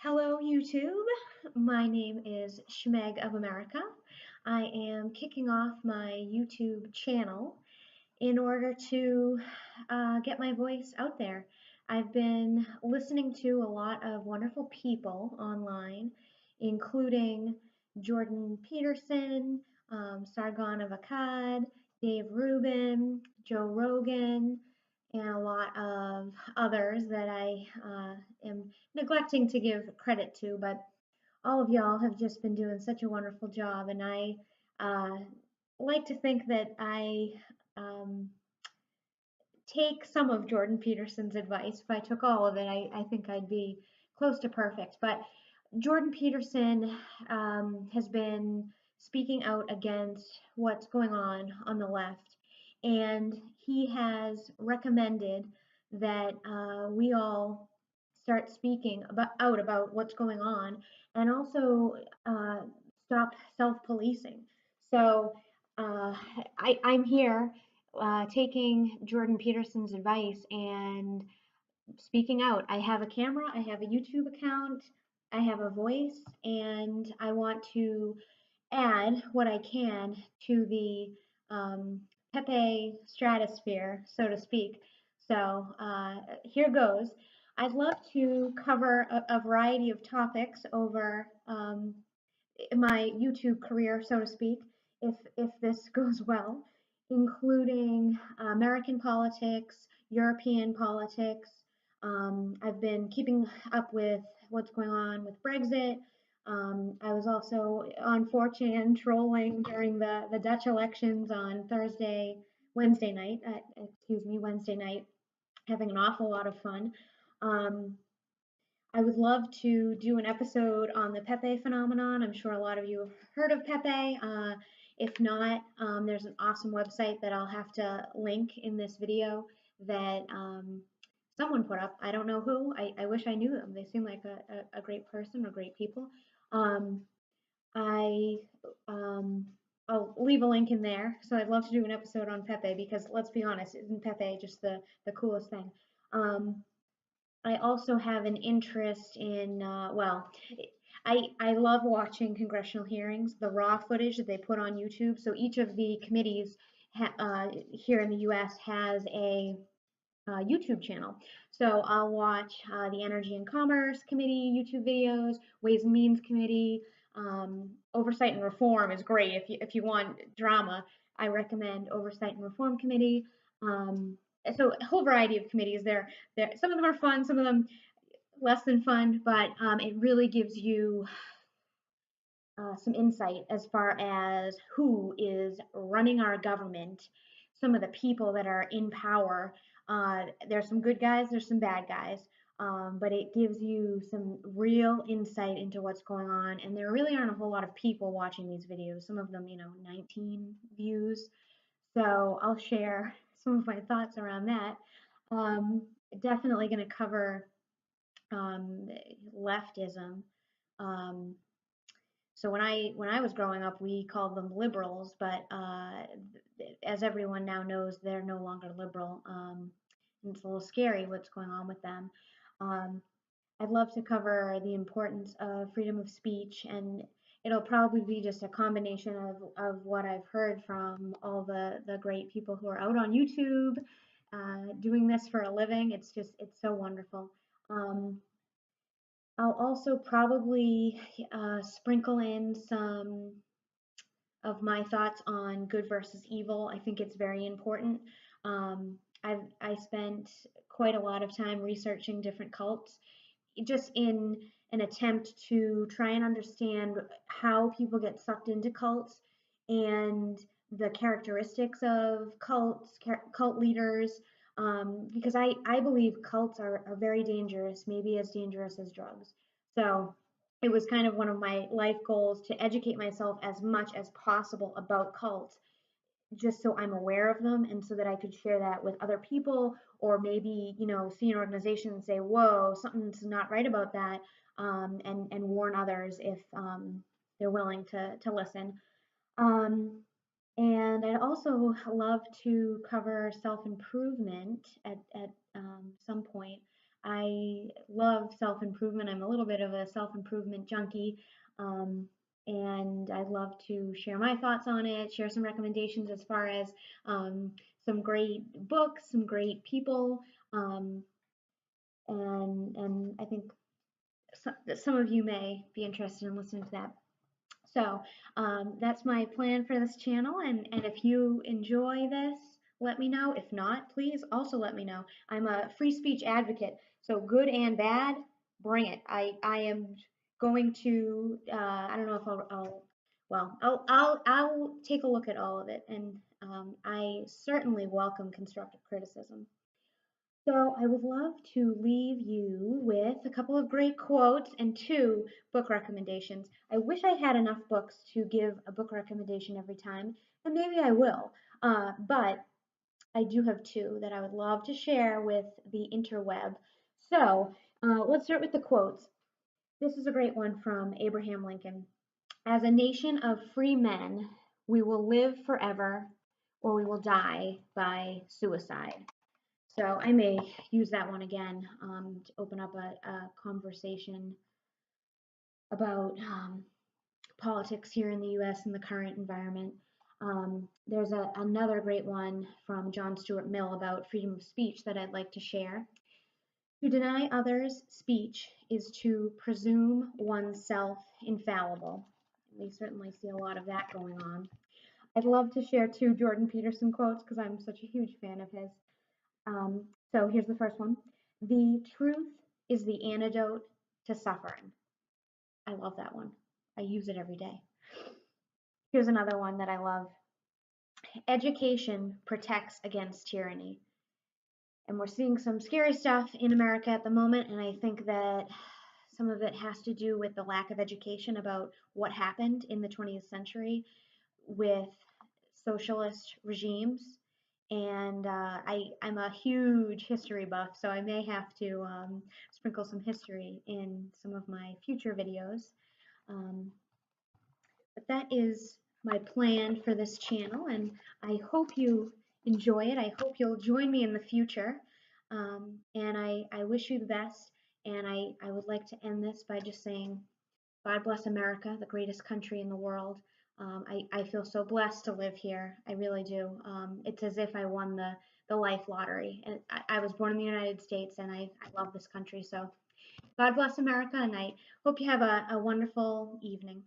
Hello, YouTube. My name is Shmeg of America. I am kicking off my YouTube channel in order to get my voice out there. I've been listening to a lot of wonderful people online, including Jordan Peterson, Sargon of Akkad, Dave Rubin, Joe Rogan, and a lot of others that I am neglecting to give credit to, but all of y'all have just been doing such a wonderful job, and I uh, like to think that I um, take some of Jordan Peterson's advice. If I took all of it, I think I'd be close to perfect. But Jordan Peterson has been speaking out against what's going on the left, and he has recommended that we all start speaking out about what's going on, and also uh, stop self-policing. So uh, I'm here taking Jordan Peterson's advice and speaking out. I have a camera, I have a YouTube account, I have a voice, and I want to add what I can to the Pepe stratosphere, so to speak. So here goes. I'd love to cover a variety of topics over my YouTube career, so to speak, if this goes well, including American politics, European politics. I've been keeping up with what's going on with Brexit. I was also on 4chan trolling during the Dutch elections on Wednesday night, having an awful lot of fun. Um, I would love to do an episode on the Pepe phenomenon. I'm sure a lot of you have heard of Pepe. If not, there's an awesome website that I'll have to link in this video that someone put up. I don't know who. I wish I knew them. They seem like a great person or great people. Um, I I'll leave a link in there. So I'd love to do an episode on Pepe because let's be honest, isn't Pepe just the coolest thing? Um, I also have an interest in, I love watching congressional hearings, the raw footage that they put on YouTube. So each of the committees here in the US has a YouTube channel. So I'll watch the Energy and Commerce Committee YouTube videos, Ways and Means Committee, Oversight and Reform is great. If you want drama, I recommend Oversight and Reform Committee. Um, so a whole variety of committees there. Some of them are fun, some of them less than fun, but it really gives you some insight as far as who is running our government, some of the people that are in power. There's some good guys, there's some bad guys, but it gives you some real insight into what's going on. And there really aren't a whole lot of people watching these videos. Some of them, 19 views. So I'll share some of my thoughts around that. Um, Definitely going to cover um, leftism. Um, so when I was growing up, we called them liberals, but as everyone now knows, they're no longer liberal. And it's a little scary what's going on with them. Um, I'd love to cover the importance of freedom of speech, and it'll probably be just a combination of what I've heard from all the great people who are out on YouTube doing this for a living. It's so wonderful. Um, I'll also probably sprinkle in some of my thoughts on good versus evil. I think it's very important. I spent quite a lot of time researching different cults, just in an attempt to try and understand how people get sucked into cults and the characteristics of cults, cult leaders, because I believe cults are very dangerous, maybe as dangerous as drugs. So it was kind of one of my life goals to educate myself as much as possible about cults, just so I'm aware of them and so that I could share that with other people, or maybe, see an organization and say, whoa, something's not right about that, and warn others if they're willing to listen. Um, and I'd also love to cover self-improvement at some point. I love self-improvement. I'm a little bit of a self-improvement junkie. Um, and I'd love to share my thoughts on it, share some recommendations as far as some great books, some great people, um, and I think some of you may be interested in listening to that. So that's my plan for this channel, and if you enjoy this, let me know. If not, please also let me know. I'm a free speech advocate, so good and bad, bring it. I am going to, I don't know if I'll take a look at all of it, and I certainly welcome constructive criticism. So I would love to leave you with a couple of great quotes and two book recommendations. I wish I had enough books to give a book recommendation every time, and maybe I will. But I do have two that I would love to share with the interweb. So let's start with the quotes. This is a great one from Abraham Lincoln. As a nation of free men, we will live forever or we will die by suicide. So I may use that one again to open up a conversation about politics here in the US and the current environment. There's another great one from John Stuart Mill about freedom of speech that I'd like to share. To deny others speech is to presume oneself infallible. We certainly see a lot of that going on. I'd love to share two Jordan Peterson quotes because I'm such a huge fan of his. So here's the first one. The truth is the antidote to suffering. I love that one. I use it every day. Here's another one that I love. Education protects against tyranny. And we're seeing some scary stuff in America at the moment, and I think that some of it has to do with the lack of education about what happened in the 20th century with socialist regimes. And I'm a huge history buff, so I may have to sprinkle some history in some of my future videos. But that is my plan for this channel, and I hope you enjoy it. I hope you'll join me in the future. And I wish you the best. And I would like to end this by just saying, God bless America, the greatest country in the world. I feel so blessed to live here. I really do. It's as if I won the life lottery. And I was born in the United States, and I love this country. So God bless America, and I hope you have a wonderful evening.